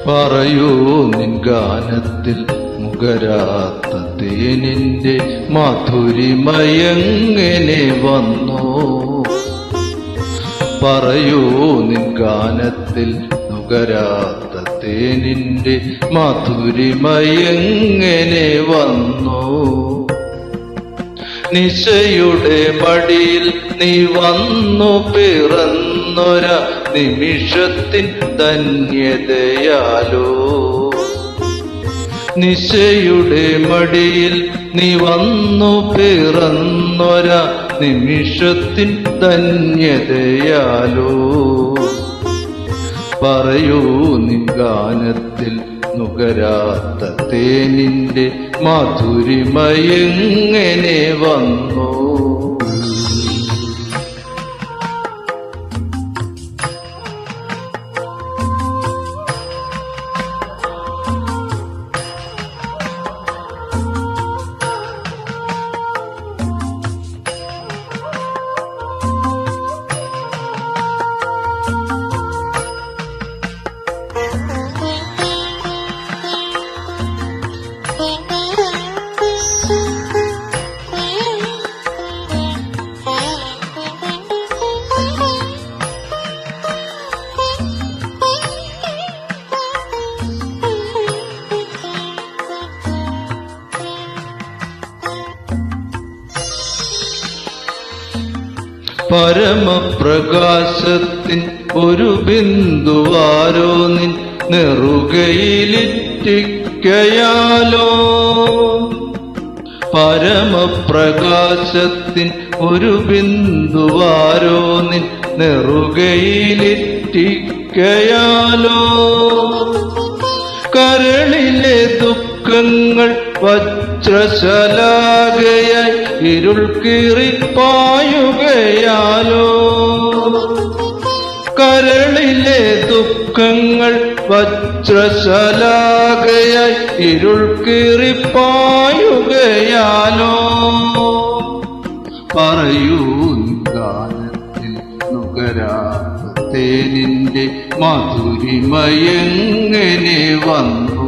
പറയൂ നിൻ ഗാനത്തിൽ മുഖരാത്ത തേനിന്റെ മാധുരിമയങ്ങനെ വന്നോ? പറയൂ നിൻ ഗാനത്തിൽ നുകരാത്ത തേനിന്റെ മാധുരിമയങ്ങനെ വന്നോ? നിശയുടെ മടിയിൽ നീ വന്നു പിറന്നൊര നിമിഷത്തിൻ ധന്യതയാലോ? നിശയുടെ മടിയിൽ നീ വന്നു പിറന്നൊര നിമിഷത്തിൻ ധന്യതയാലോ? പറയൂ നിൻ ഗാനത്തിൽ നുകരാത്ത തേനിന്റെ മാധുരിമയങ്ങനെ വന്നോ? പരമപ്രകാശത്തിൻ ഒരു ബിന്ദുവാരോ നിൻ നെറുകയിലിറ്റിക്കയാലോ? പരമപ്രകാശത്തിൻ ഒരു ബിന്ദുവാരോ നിൻ നെറുകയിലിറ്റിക്കയാലോ? കരളിലെ ദുഃഖങ്ങൾ വജ്രശലാകയായി ഇരുൾ കീറിപ്പായുകയാലോ? കരളിലെ ദുഃഖങ്ങൾ വജ്രശലാകയായി ഇരുൾ കീറിപ്പായുകയാലോ? പറയൂ ഗാനത്തിൽ നുകരാത്ത തേനിന്റെ മാധുരിമയങ്ങനെ വന്നു?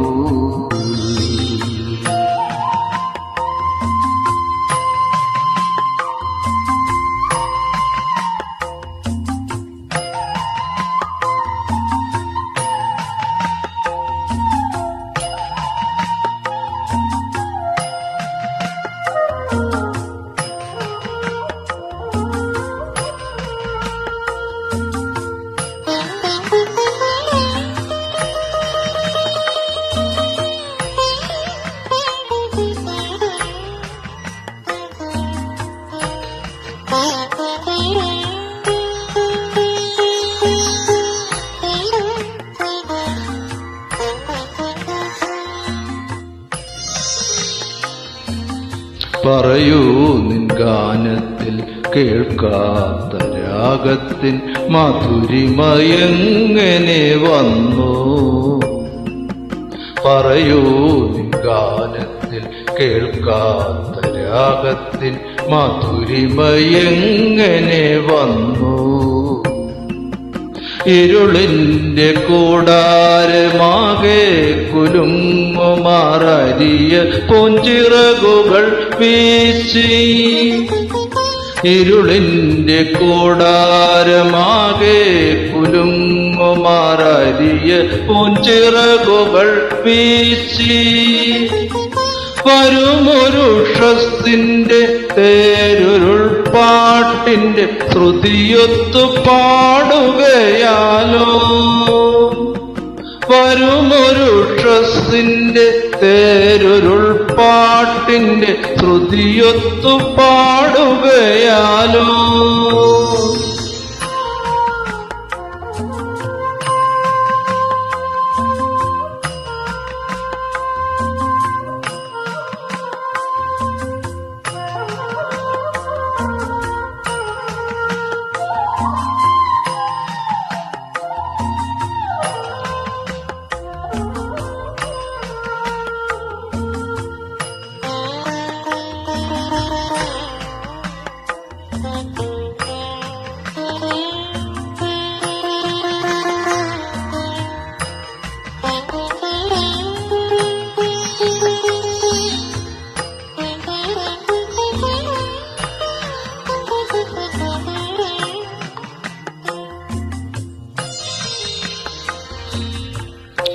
പറയൂ നിൻ ഗാനത്തിൽ കേൾക്കാത്ത രാഗത്തിൻ മാധുരിമയങ്ങനെ വന്നു? പറയൂ നിൻ ഗാനത്തിൽ കേൾക്കാത്ത രാഗത്തിൻ മാധുരിമയങ്ങനെ വന്നു? ഇരുളിന്റെ കൂടാരമാകെ കുലുങ്ങുമാറിയ പൊഞ്ചിറകുകൾ വീശി. ഇരുളിന്റെ കൂടാരമാകെ കുലുങ്ങുമാറിയ പൊഞ്ചിറകുകൾ വീശി. വരുമൊരു ഷസ്സിന്റെ തേരുരുൾ പാട്ടിന്റെ ശ്രുതിയൊത്തു പാടുകയാലോ? വരുമൊരു ഷസ്സിന്റെ തേരുരുൾ പാട്ടിന്റെ ശ്രുതിയൊത്തു പാടുകയാലോ?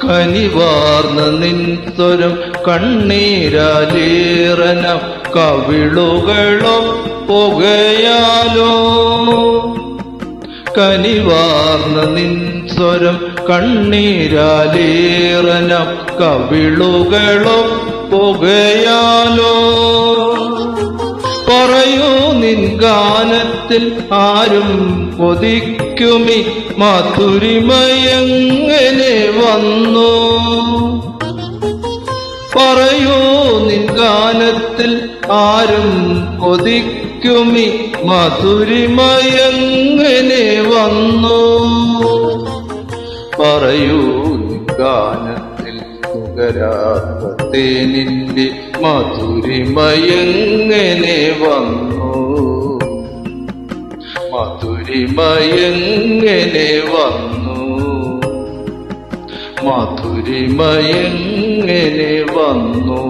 കനിവാർന്ന നിൻ സ്വരം കണ്ണീരാലേറന കവിളുകളോ പുകയാലോ കനിവാർന്ന നിൻ സ്വരം കണ്ണീരാലേറന കവിളുകളോ പുകയാലോ പറയൂ നിൻ ഗാനത്തിൽ ആരും കൊതിക്കുമി മാധുരിമയെങ്ങനെ വന്നു പറയൂ നിൻ ഗാനത്തിൽ ആരും കൊതിക്കുമി മധുരിമയെങ്ങനെ വന്നു പറയൂ നിൻ ഗാനത്തിൽ നുകരാത്ത തേനിന്റെ മധുരിമയെങ്ങനെ വന്നു മധുരിമയെങ്ങനെ വന്നു മധുരിമയെങ്ങനെ വന്നു